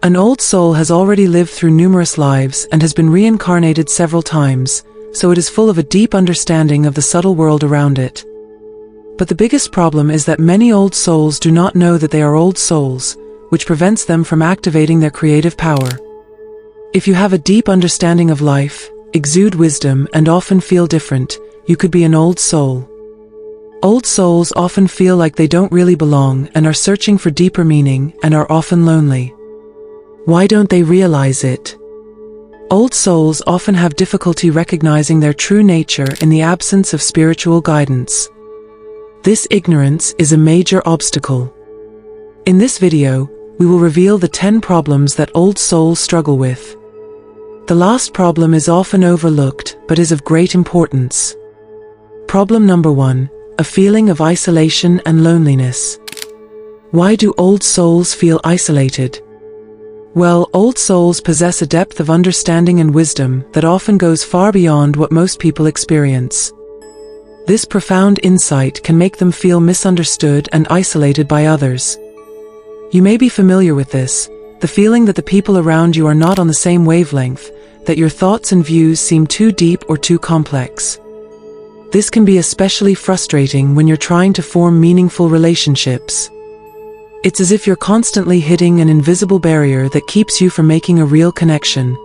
An old soul has already lived through numerous lives and has been reincarnated several times, so it is full of a deep understanding of the subtle world around it. But the biggest problem is that many old souls do not know that they are old souls, which prevents them from activating their creative power. If you have a deep understanding of life, exude wisdom, and often feel different, you could be an old soul. Old souls often feel like they don't really belong and are searching for deeper meaning and are often lonely. Why don't they realize it? Old souls often have difficulty recognizing their true nature in the absence of spiritual guidance. This ignorance is a major obstacle. In this video, we will reveal the 10 problems that old souls struggle with. The last problem is often overlooked, but is of great importance. Problem number 1, a feeling of isolation and loneliness. Why do old souls feel isolated? Well, old souls possess a depth of understanding and wisdom that often goes far beyond what most people experience. This profound insight can make them feel misunderstood and isolated by others. You may be familiar with this, the feeling that the people around you are not on the same wavelength, that your thoughts and views seem too deep or too complex. This can be especially frustrating when you're trying to form meaningful relationships. It's as if you're constantly hitting an invisible barrier that keeps you from making a real connection.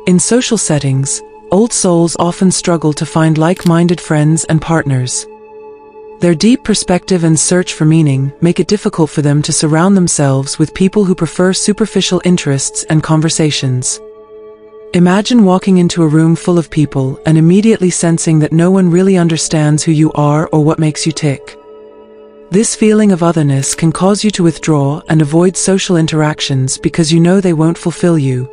In social settings, old souls often struggle to find like-minded friends and partners. Their deep perspective and search for meaning make it difficult for them to surround themselves with people who prefer superficial interests and conversations. Imagine walking into a room full of people and immediately sensing that no one really understands who you are or what makes you tick. This feeling of otherness can cause you to withdraw and avoid social interactions because you know they won't fulfill you.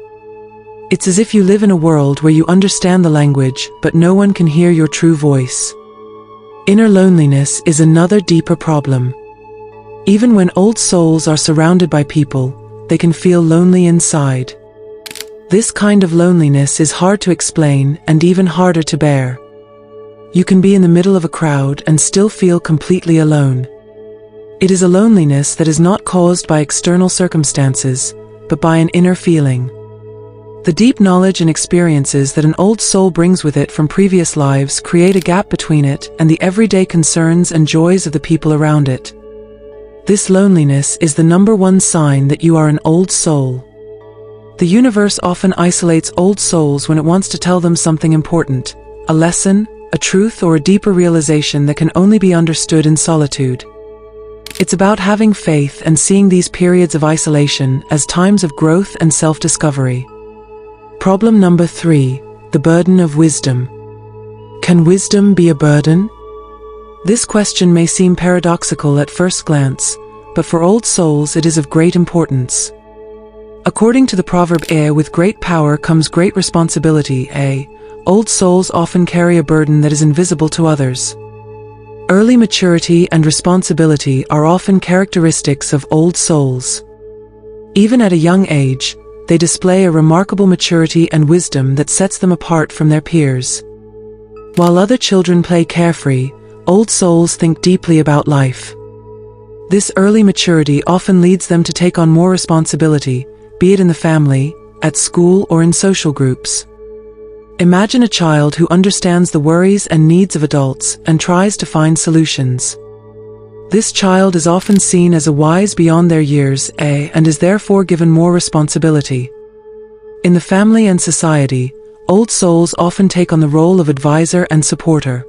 It's as if you live in a world where you understand the language, but no one can hear your true voice. Inner loneliness is another deeper problem. Even when old souls are surrounded by people, they can feel lonely inside. This kind of loneliness is hard to explain and even harder to bear. You can be in the middle of a crowd and still feel completely alone. It is a loneliness that is not caused by external circumstances, but by an inner feeling. The deep knowledge and experiences that an old soul brings with it from previous lives create a gap between it and the everyday concerns and joys of the people around it. This loneliness is the number one sign that you are an old soul. The universe often isolates old souls when it wants to tell them something important, a lesson, a truth, or a deeper realization that can only be understood in solitude. It's about having faith and seeing these periods of isolation as times of growth and self-discovery. Problem number 3, the burden of wisdom. Can wisdom be a burden? This question may seem paradoxical at first glance, but for old souls it is of great importance. According to the proverb, with great power comes great responsibility. Old souls often carry a burden that is invisible to others. Early maturity and responsibility are often characteristics of old souls. Even at a young age, they display a remarkable maturity and wisdom that sets them apart from their peers. While other children play carefree, old souls think deeply about life. This early maturity often leads them to take on more responsibility, be it in the family, at school, or in social groups. Imagine a child who understands the worries and needs of adults and tries to find solutions. This child is often seen as a wise beyond their years, and is therefore given more responsibility. In the family and society, old souls often take on the role of advisor and supporter.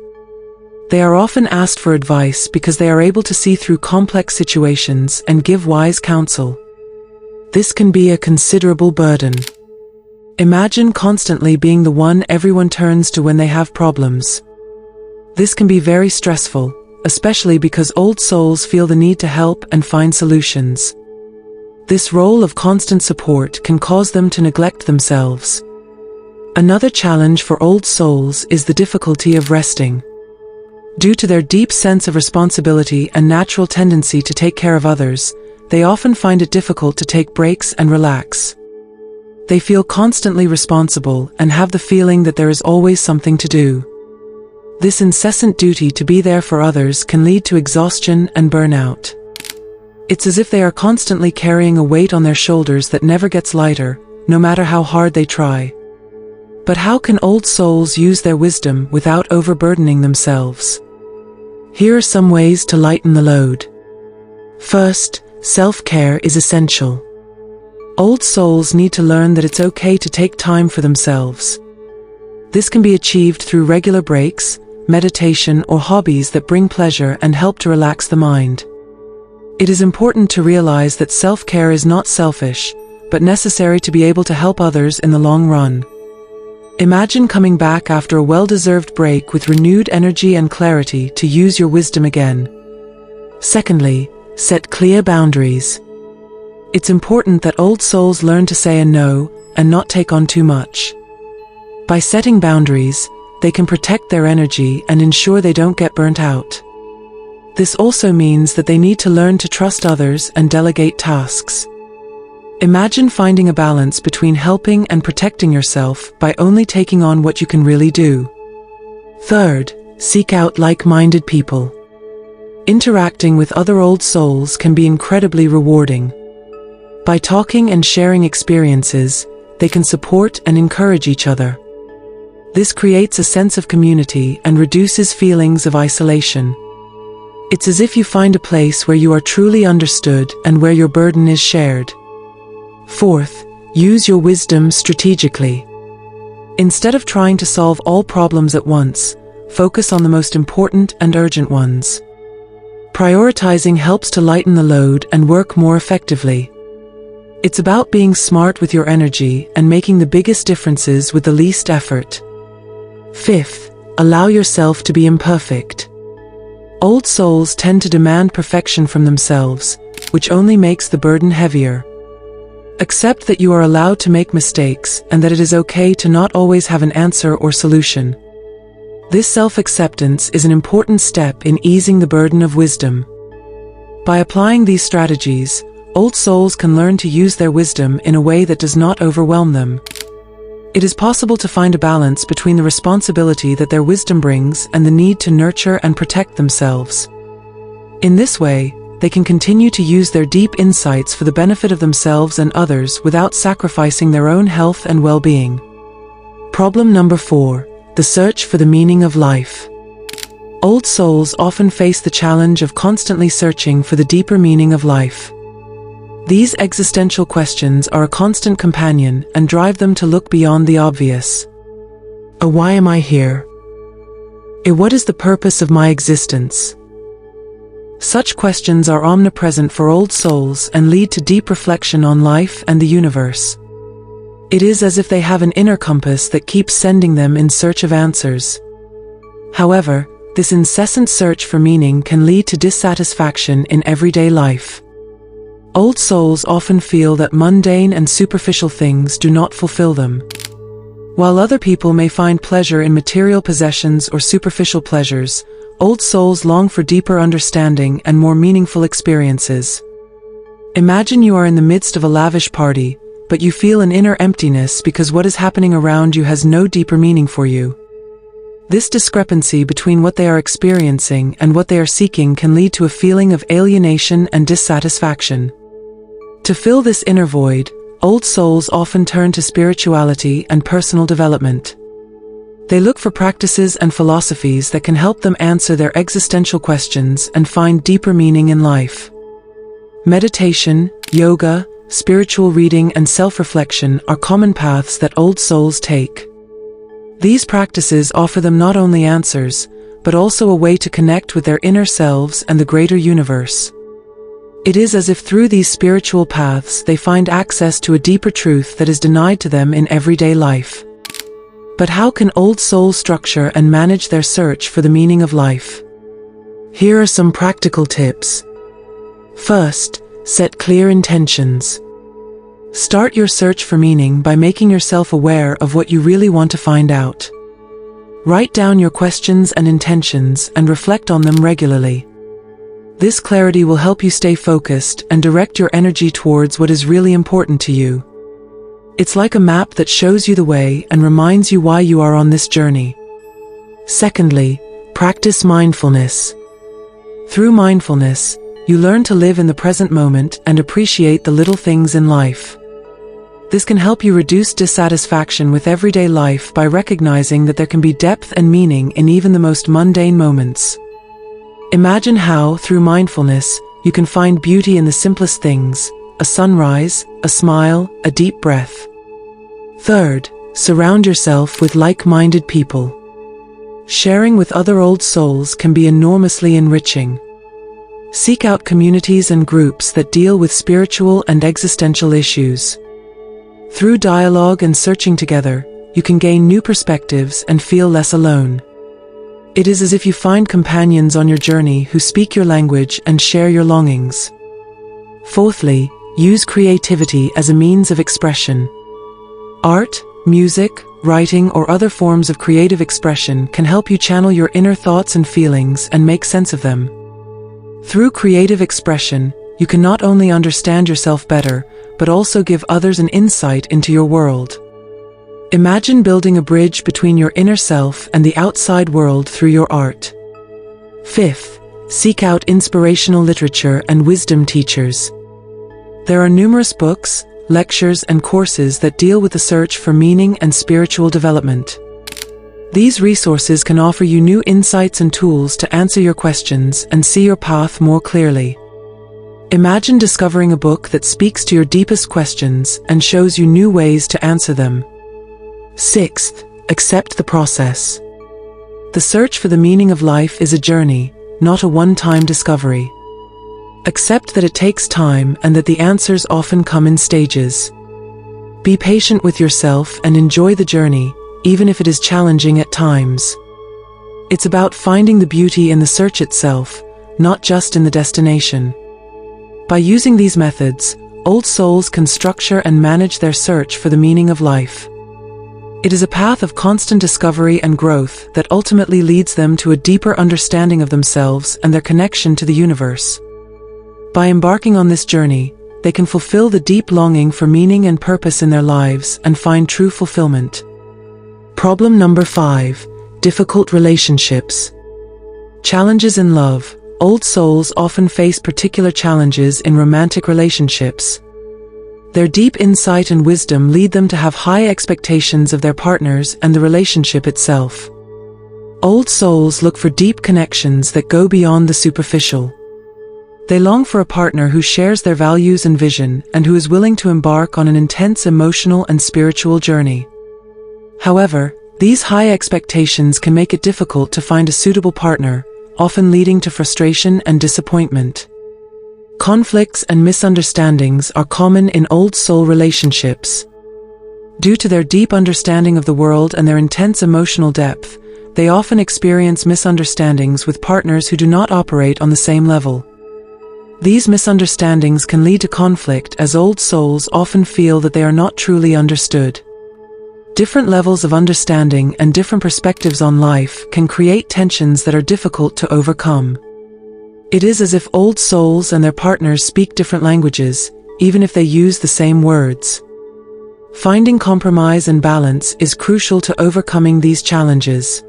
They are often asked for advice because they are able to see through complex situations and give wise counsel. This can be a considerable burden. Imagine constantly being the one everyone turns to when they have problems. This can be very stressful, especially because old souls feel the need to help and find solutions. This role of constant support can cause them to neglect themselves. Another challenge for old souls is the difficulty of resting. Due to their deep sense of responsibility and natural tendency to take care of others, they often find it difficult to take breaks and relax. They feel constantly responsible and have the feeling that there is always something to do. This incessant duty to be there for others can lead to exhaustion and burnout. It's as if they are constantly carrying a weight on their shoulders that never gets lighter, no matter how hard they try. But how can old souls use their wisdom without overburdening themselves? Here are some ways to lighten the load. First, self-care is essential. Old souls need to learn that it's okay to take time for themselves. This can be achieved through regular breaks, meditation, or hobbies that bring pleasure and help to relax the mind. It is important to realize that self-care is not selfish, but necessary to be able to help others in the long run. Imagine coming back after a well-deserved break with renewed energy and clarity to use your wisdom again. Secondly, set clear boundaries. It's important that old souls learn to say a no and not take on too much. By setting boundaries, they can protect their energy and ensure they don't get burnt out. This also means that they need to learn to trust others and delegate tasks. Imagine finding a balance between helping and protecting yourself by only taking on what you can really do. Third, seek out like-minded people. Interacting with other old souls can be incredibly rewarding. By talking and sharing experiences, they can support and encourage each other. This creates a sense of community and reduces feelings of isolation. It's as if you find a place where you are truly understood and where your burden is shared. Fourth, use your wisdom strategically. Instead of trying to solve all problems at once, focus on the most important and urgent ones. Prioritizing helps to lighten the load and work more effectively. It's about being smart with your energy and making the biggest differences with the least effort. Fifth, allow yourself to be imperfect. Old souls tend to demand perfection from themselves, which only makes the burden heavier. Accept that you are allowed to make mistakes and that it is okay to not always have an answer or solution. This self-acceptance is an important step in easing the burden of wisdom. By applying these strategies, old souls can learn to use their wisdom in a way that does not overwhelm them. It is possible to find a balance between the responsibility that their wisdom brings and the need to nurture and protect themselves. In this way, they can continue to use their deep insights for the benefit of themselves and others without sacrificing their own health and well-being. Problem number 4, the search for the meaning of life. Old souls often face the challenge of constantly searching for the deeper meaning of life. These existential questions are a constant companion and drive them to look beyond the obvious. Why am I here? What is the purpose of my existence? Such questions are omnipresent for old souls and lead to deep reflection on life and the universe. It is as if they have an inner compass that keeps sending them in search of answers. However, this incessant search for meaning can lead to dissatisfaction in everyday life. Old souls often feel that mundane and superficial things do not fulfill them. While other people may find pleasure in material possessions or superficial pleasures, old souls long for deeper understanding and more meaningful experiences. Imagine you are in the midst of a lavish party, but you feel an inner emptiness because what is happening around you has no deeper meaning for you. This discrepancy between what they are experiencing and what they are seeking can lead to a feeling of alienation and dissatisfaction. To fill this inner void, old souls often turn to spirituality and personal development. They look for practices and philosophies that can help them answer their existential questions and find deeper meaning in life. Meditation, yoga, spiritual reading, and self-reflection are common paths that old souls take. These practices offer them not only answers, but also a way to connect with their inner selves and the greater universe. It is as if through these spiritual paths they find access to a deeper truth that is denied to them in everyday life. But how can old souls structure and manage their search for the meaning of life? Here are some practical tips. First, set clear intentions. Start your search for meaning by making yourself aware of what you really want to find out. Write down your questions and intentions and reflect on them regularly. This clarity will help you stay focused and direct your energy towards what is really important to you. It's like a map that shows you the way and reminds you why you are on this journey. Secondly, practice mindfulness. Through mindfulness, You learn to live in the present moment and appreciate the little things in life. This can help you reduce dissatisfaction with everyday life by recognizing that there can be depth and meaning in even the most mundane moments. Imagine how, through mindfulness, you can find beauty in the simplest things: a sunrise, a smile, a deep breath. Third, surround yourself with like-minded people. Sharing with other old souls can be enormously enriching. Seek out communities and groups that deal with spiritual and existential issues. Through dialogue and searching together, you can gain new perspectives and feel less alone. It is as if you find companions on your journey who speak your language and share your longings. Fourthly, use creativity as a means of expression. Art, music, writing, or other forms of creative expression can help you channel your inner thoughts and feelings and make sense of them. Through creative expression, you can not only understand yourself better, but also give others an insight into your world. Imagine building a bridge between your inner self and the outside world through your art. Fifth, seek out inspirational literature and wisdom teachers. There are numerous books, lectures, and courses that deal with the search for meaning and spiritual development. These resources can offer you new insights and tools to answer your questions and see your path more clearly. Imagine discovering a book that speaks to your deepest questions and shows you new ways to answer them. Sixth, accept the process. The search for the meaning of life is a journey, not a one-time discovery. Accept that it takes time and that the answers often come in stages. Be patient with yourself and enjoy the journey, even if it is challenging at times. It's about finding the beauty in the search itself, not just in the destination. By using these methods, old souls can structure and manage their search for the meaning of life. It is a path of constant discovery and growth that ultimately leads them to a deeper understanding of themselves and their connection to the universe. By embarking on this journey, they can fulfill the deep longing for meaning and purpose in their lives and find true fulfillment. Problem number 5: difficult relationships. Challenges in love. Old souls often face particular challenges in romantic relationships. Their deep insight and wisdom lead them to have high expectations of their partners and the relationship itself. Old souls look for deep connections that go beyond the superficial. They long for a partner who shares their values and vision and who is willing to embark on an intense emotional and spiritual journey. However, these high expectations can make it difficult to find a suitable partner, often leading to frustration and disappointment. Conflicts and misunderstandings are common in old soul relationships. Due to their deep understanding of the world and their intense emotional depth, they often experience misunderstandings with partners who do not operate on the same level. These misunderstandings can lead to conflict as old souls often feel that they are not truly understood. Different levels of understanding and different perspectives on life can create tensions that are difficult to overcome. It is as if old souls and their partners speak different languages, even if they use the same words. Finding compromise and balance is crucial to overcoming these challenges.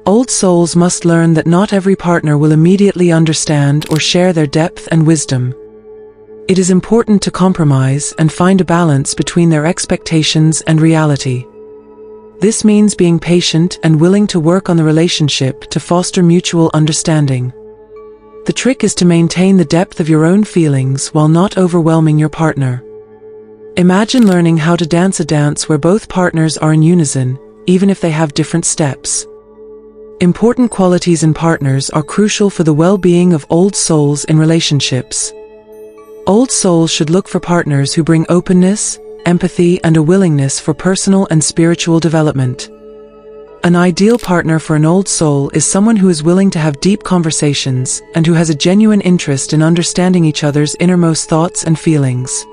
Old souls must learn that not every partner will immediately understand or share their depth and wisdom. It is important to compromise and find a balance between their expectations and reality. This means being patient and willing to work on the relationship to foster mutual understanding. The trick is to maintain the depth of your own feelings while not overwhelming your partner. Imagine learning how to dance a dance where both partners are in unison, even if they have different steps. Important qualities in partners are crucial for the well-being of old souls in relationships. Old souls should look for partners who bring openness, empathy, and a willingness for personal and spiritual development. An ideal partner for an old soul is someone who is willing to have deep conversations and who has a genuine interest in understanding each other's innermost thoughts and feelings.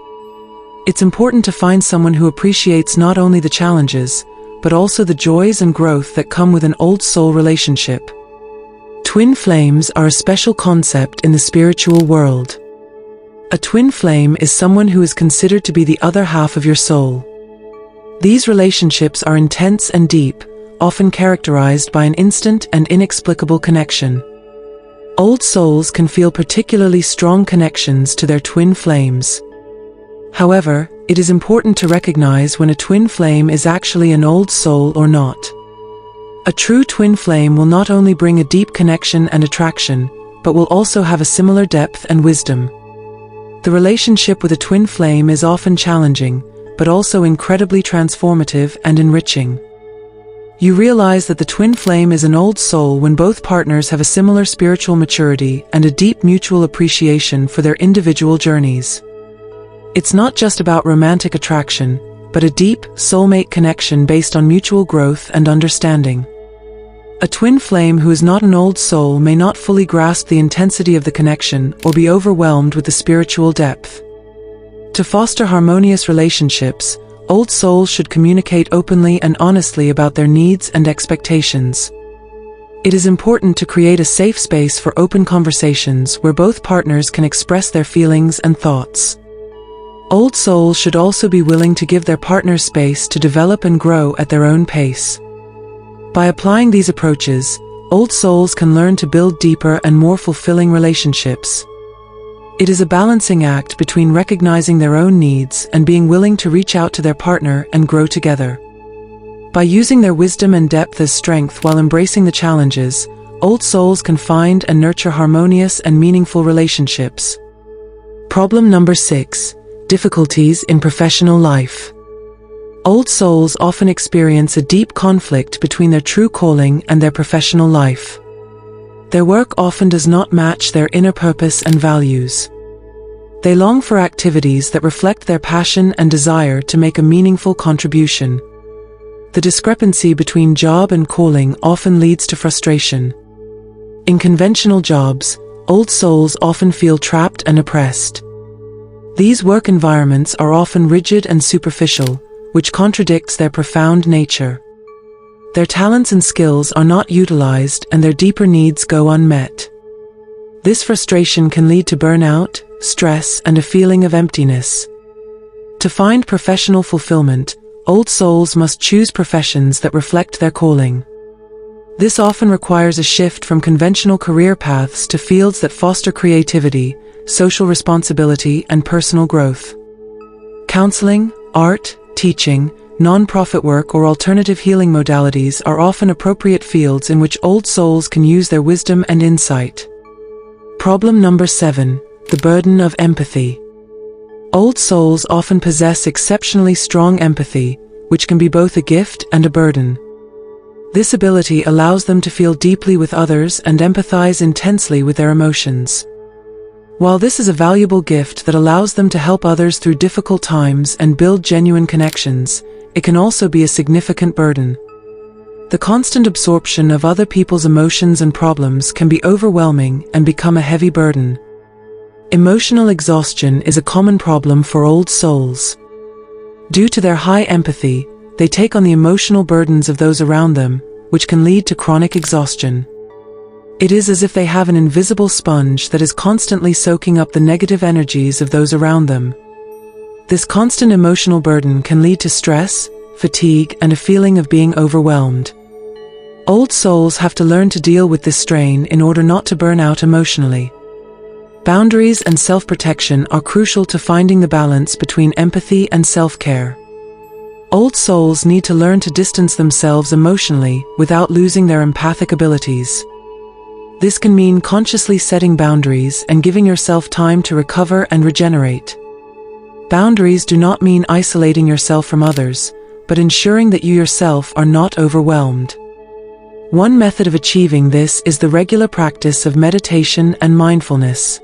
It's important to find someone who appreciates not only the challenges, but also the joys and growth that come with an old soul relationship. Twin flames are a special concept in the spiritual world. A twin flame is someone who is considered to be the other half of your soul. These relationships are intense and deep, often characterized by an instant and inexplicable connection. Old souls can feel particularly strong connections to their twin flames. However, it is important to recognize when a twin flame is actually an old soul or not. A true twin flame will not only bring a deep connection and attraction, but will also have a similar depth and wisdom. The relationship with a twin flame is often challenging, but also incredibly transformative and enriching. You realize that the twin flame is an old soul when both partners have a similar spiritual maturity and a deep mutual appreciation for their individual journeys. It's not just about romantic attraction, but a deep, soulmate connection based on mutual growth and understanding. A twin flame who is not an old soul may not fully grasp the intensity of the connection or be overwhelmed with the spiritual depth. To foster harmonious relationships, old souls should communicate openly and honestly about their needs and expectations. It is important to create a safe space for open conversations where both partners can express their feelings and thoughts. Old souls should also be willing to give their partners space to develop and grow at their own pace. By applying these approaches, old souls can learn to build deeper and more fulfilling relationships. It is a balancing act between recognizing their own needs and being willing to reach out to their partner and grow together. By using their wisdom and depth as strength while embracing the challenges, old souls can find and nurture harmonious and meaningful relationships. Problem number 6. Difficulties in professional life. Old souls often experience a deep conflict between their true calling and their professional life. Their work often does not match their inner purpose and values. They long for activities that reflect their passion and desire to make a meaningful contribution. The discrepancy between job and calling often leads to frustration. In conventional jobs, old souls often feel trapped and oppressed. These work environments are often rigid and superficial, which contradicts their profound nature. Their talents and skills are not utilized and their deeper needs go unmet. This frustration can lead to burnout, stress, and a feeling of emptiness. To find professional fulfillment, old souls must choose professions that reflect their calling. This often requires a shift from conventional career paths to fields that foster creativity, social responsibility, and personal growth. Counseling, art, teaching, non-profit work, or alternative healing modalities are often appropriate fields in which old souls can use their wisdom and insight. Problem number 7. The burden of empathy. Old souls often possess exceptionally strong empathy, which can be both a gift and a burden. This ability allows them to feel deeply with others and empathize intensely with their emotions. While this is a valuable gift that allows them to help others through difficult times and build genuine connections, it can also be a significant burden. The constant absorption of other people's emotions and problems can be overwhelming and become a heavy burden. Emotional exhaustion is a common problem for old souls. Due to their high empathy, they take on the emotional burdens of those around them, which can lead to chronic exhaustion. It is as if they have an invisible sponge that is constantly soaking up the negative energies of those around them. This constant emotional burden can lead to stress, fatigue, and a feeling of being overwhelmed. Old souls have to learn to deal with this strain in order not to burn out emotionally. Boundaries and self-protection are crucial to finding the balance between empathy and self-care. Old souls need to learn to distance themselves emotionally without losing their empathic abilities. This can mean consciously setting boundaries and giving yourself time to recover and regenerate. Boundaries do not mean isolating yourself from others, but ensuring that you yourself are not overwhelmed. One method of achieving this is the regular practice of meditation and mindfulness.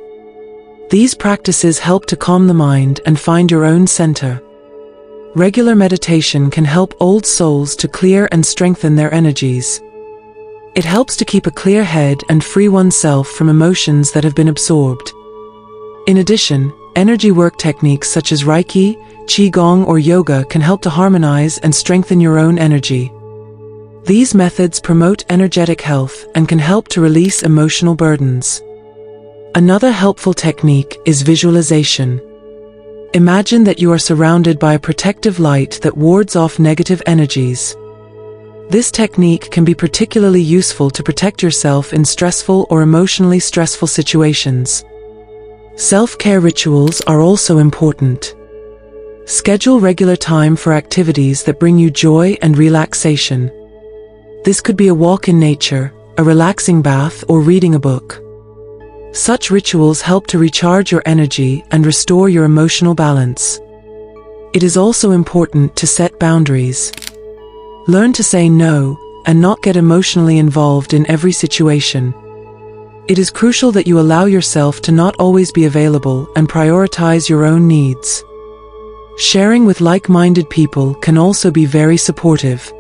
These practices help to calm the mind and find your own center. Regular meditation can help old souls to clear and strengthen their energies. It helps to keep a clear head and free oneself from emotions that have been absorbed. In addition, energy work techniques such as Reiki, Qigong, or yoga can help to harmonize and strengthen your own energy. These methods promote energetic health and can help to release emotional burdens. Another helpful technique is visualization. Imagine that you are surrounded by a protective light that wards off negative energies. This technique can be particularly useful to protect yourself in stressful or emotionally stressful situations. Self-care rituals are also important. Schedule regular time for activities that bring you joy and relaxation. This could be a walk in nature, a relaxing bath, or reading a book. Such rituals help to recharge your energy and restore your emotional balance. It is also important to set boundaries. Learn to say no, and not get emotionally involved in every situation. It is crucial that you allow yourself to not always be available and prioritize your own needs. Sharing with like-minded people can also be very supportive.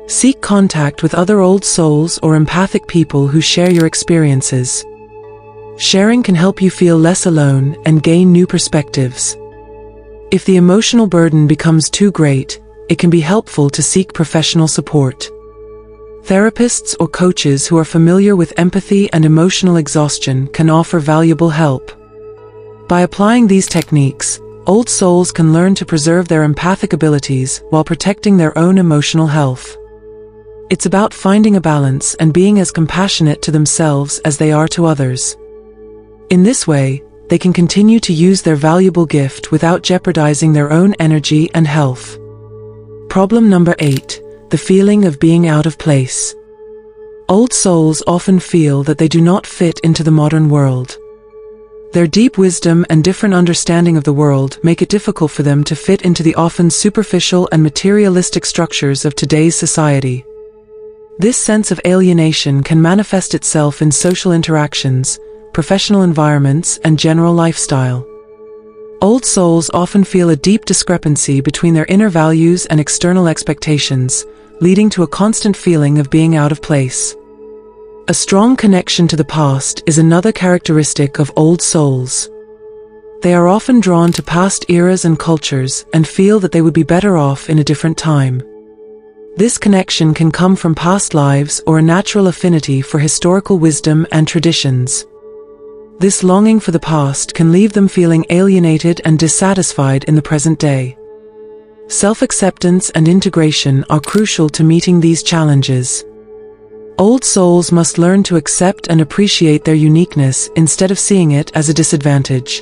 Seek contact with other old souls or empathic people who share your experiences. Sharing can help you feel less alone and gain new perspectives. If the emotional burden becomes too great, it can be helpful to seek professional support. Therapists or coaches who are familiar with empathy and emotional exhaustion can offer valuable help. By applying these techniques, old souls can learn to preserve their empathic abilities while protecting their own emotional health. It's about finding a balance and being as compassionate to themselves as they are to others. In this way, they can continue to use their valuable gift without jeopardizing their own energy and health. Problem number 8. The feeling of being out of place. Old souls often feel that they do not fit into the modern world. Their deep wisdom and different understanding of the world make it difficult for them to fit into the often superficial and materialistic structures of today's society. This sense of alienation can manifest itself in social interactions, professional environments, and general lifestyle. Old souls often feel a deep discrepancy between their inner values and external expectations, leading to a constant feeling of being out of place. A strong connection to the past is another characteristic of old souls. They are often drawn to past eras and cultures and feel that they would be better off in a different time. This connection can come from past lives or a natural affinity for historical wisdom and traditions. This longing for the past can leave them feeling alienated and dissatisfied in the present day. Self-acceptance and integration are crucial to meeting these challenges. Old souls must learn to accept and appreciate their uniqueness instead of seeing it as a disadvantage.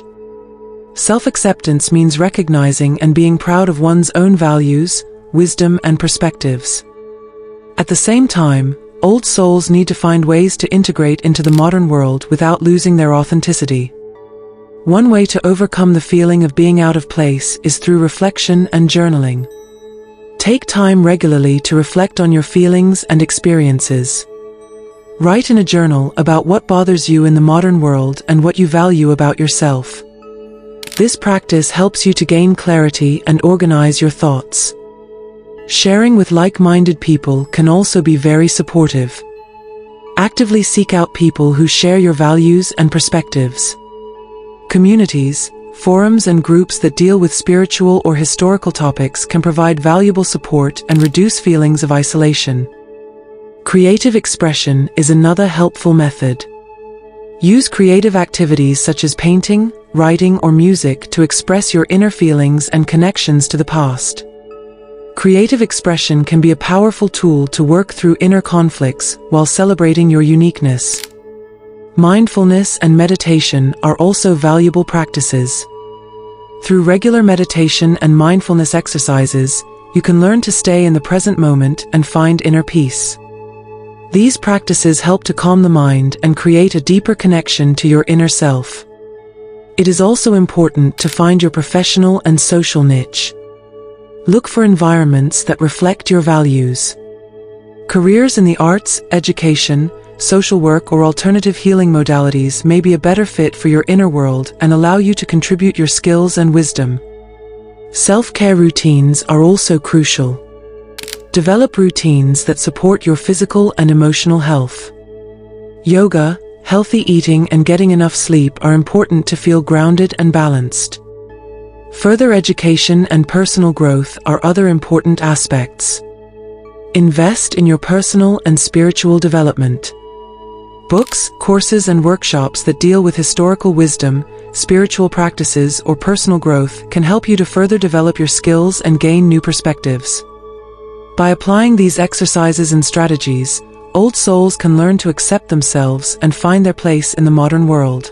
Self-acceptance means recognizing and being proud of one's own values, wisdom, and perspectives. At the same time, old souls need to find ways to integrate into the modern world without losing their authenticity. One way to overcome the feeling of being out of place is through reflection and journaling. Take time regularly to reflect on your feelings and experiences. Write in a journal about what bothers you in the modern world and what you value about yourself. This practice helps you to gain clarity and organize your thoughts. Sharing with like-minded people can also be very supportive. Actively seek out people who share your values and perspectives. Communities, forums, and groups that deal with spiritual or historical topics can provide valuable support and reduce feelings of isolation. Creative expression is another helpful method. Use creative activities such as painting, writing, or music to express your inner feelings and connections to the past. Creative expression can be a powerful tool to work through inner conflicts while celebrating your uniqueness. Mindfulness and meditation are also valuable practices. Through regular meditation and mindfulness exercises, you can learn to stay in the present moment and find inner peace. These practices help to calm the mind and create a deeper connection to your inner self. It is also important to find your professional and social niche. Look for environments that reflect your values. Careers in the arts, education, social work, or alternative healing modalities may be a better fit for your inner world and allow you to contribute your skills and wisdom. Self-care routines are also crucial. Develop routines that support your physical and emotional health. Yoga, healthy eating, and getting enough sleep are important to feel grounded and balanced. Further education and personal growth are other important aspects. Invest in your personal and spiritual development. Books, courses, and workshops that deal with historical wisdom, spiritual practices, or personal growth can help you to further develop your skills and gain new perspectives. By applying these exercises and strategies, old souls can learn to accept themselves and find their place in the modern world.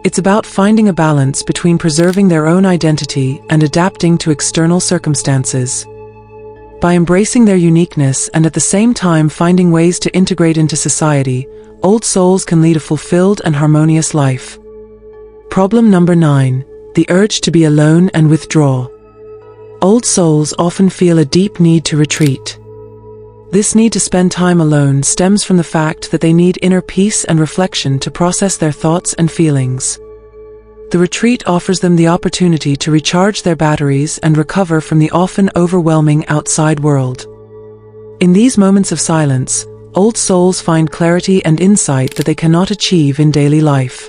It's about finding a balance between preserving their own identity and adapting to external circumstances. By embracing their uniqueness and at the same time finding ways to integrate into society, old souls can lead a fulfilled and harmonious life. Problem number 9. The urge to be alone and withdraw. Old souls often feel a deep need to retreat. This need to spend time alone stems from the fact that they need inner peace and reflection to process their thoughts and feelings. The retreat offers them the opportunity to recharge their batteries and recover from the often overwhelming outside world. In these moments of silence, old souls find clarity and insight that they cannot achieve in daily life.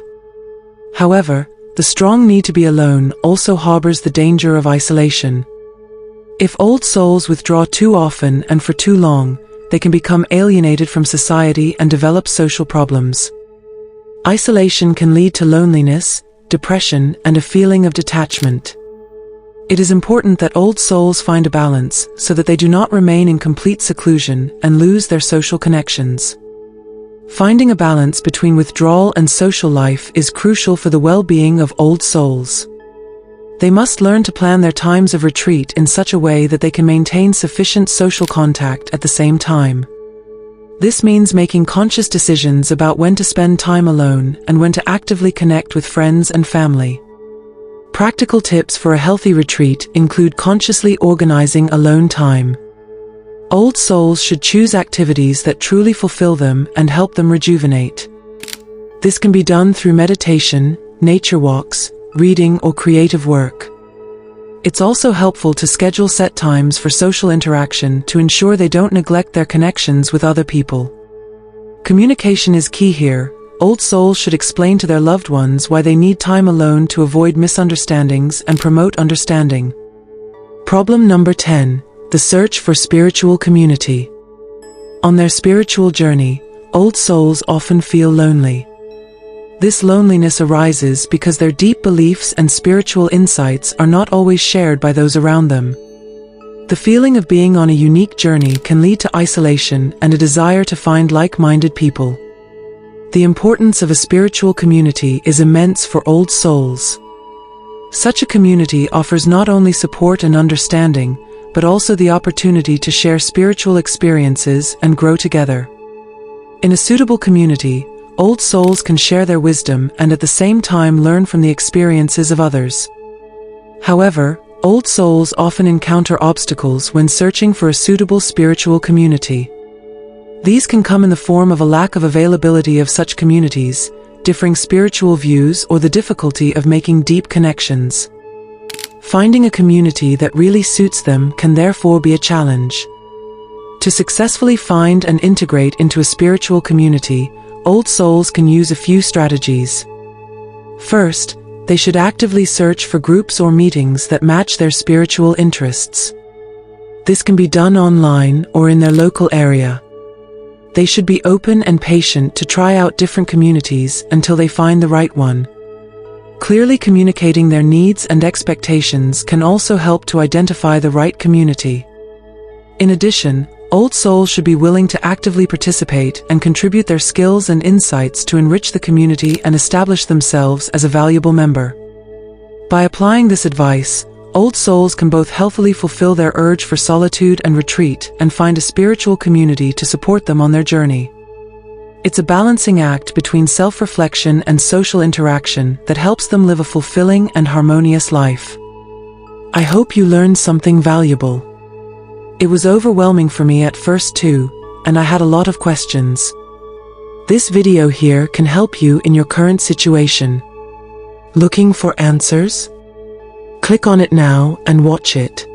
However, the strong need to be alone also harbors the danger of isolation. If old souls withdraw too often and for too long, they can become alienated from society and develop social problems. Isolation can lead to loneliness, depression, and a feeling of detachment. It is important that old souls find a balance so that they do not remain in complete seclusion and lose their social connections. Finding a balance between withdrawal and social life is crucial for the well-being of old souls. They must learn to plan their times of retreat in such a way that they can maintain sufficient social contact at the same time. This means making conscious decisions about when to spend time alone and when to actively connect with friends and family. Practical tips for a healthy retreat include consciously organizing alone time. Old souls should choose activities that truly fulfill them and help them rejuvenate. This can be done through meditation, nature walks, reading, or creative work. It's also helpful to schedule set times for social interaction to ensure they don't neglect their connections with other people. Communication is key here. Old souls should explain to their loved ones why they need time alone to avoid misunderstandings and promote understanding. Problem number 10. The search for spiritual community. On their spiritual journey, old souls often feel lonely. This loneliness arises because their deep beliefs and spiritual insights are not always shared by those around them. The feeling of being on a unique journey can lead to isolation and a desire to find like-minded people. The importance of a spiritual community is immense for old souls. Such a community offers not only support and understanding, but also the opportunity to share spiritual experiences and grow together. In a suitable community, old souls can share their wisdom and at the same time learn from the experiences of others. However, old souls often encounter obstacles when searching for a suitable spiritual community. These can come in the form of a lack of availability of such communities, differing spiritual views, or the difficulty of making deep connections. Finding a community that really suits them can therefore be a challenge. To successfully find and integrate into a spiritual community, old souls can use a few strategies. First, they should actively search for groups or meetings that match their spiritual interests. This can be done online or in their local area. They should be open and patient to try out different communities until they find the right one. Clearly communicating their needs and expectations can also help to identify the right community. In addition, old souls should be willing to actively participate and contribute their skills and insights to enrich the community and establish themselves as a valuable member. By applying this advice, old souls can both healthily fulfill their urge for solitude and retreat and find a spiritual community to support them on their journey. It's a balancing act between self-reflection and social interaction that helps them live a fulfilling and harmonious life. I hope you learned something valuable. It was overwhelming for me at first too, and I had a lot of questions. This video here can help you in your current situation. Looking for answers? Click on it now and watch it.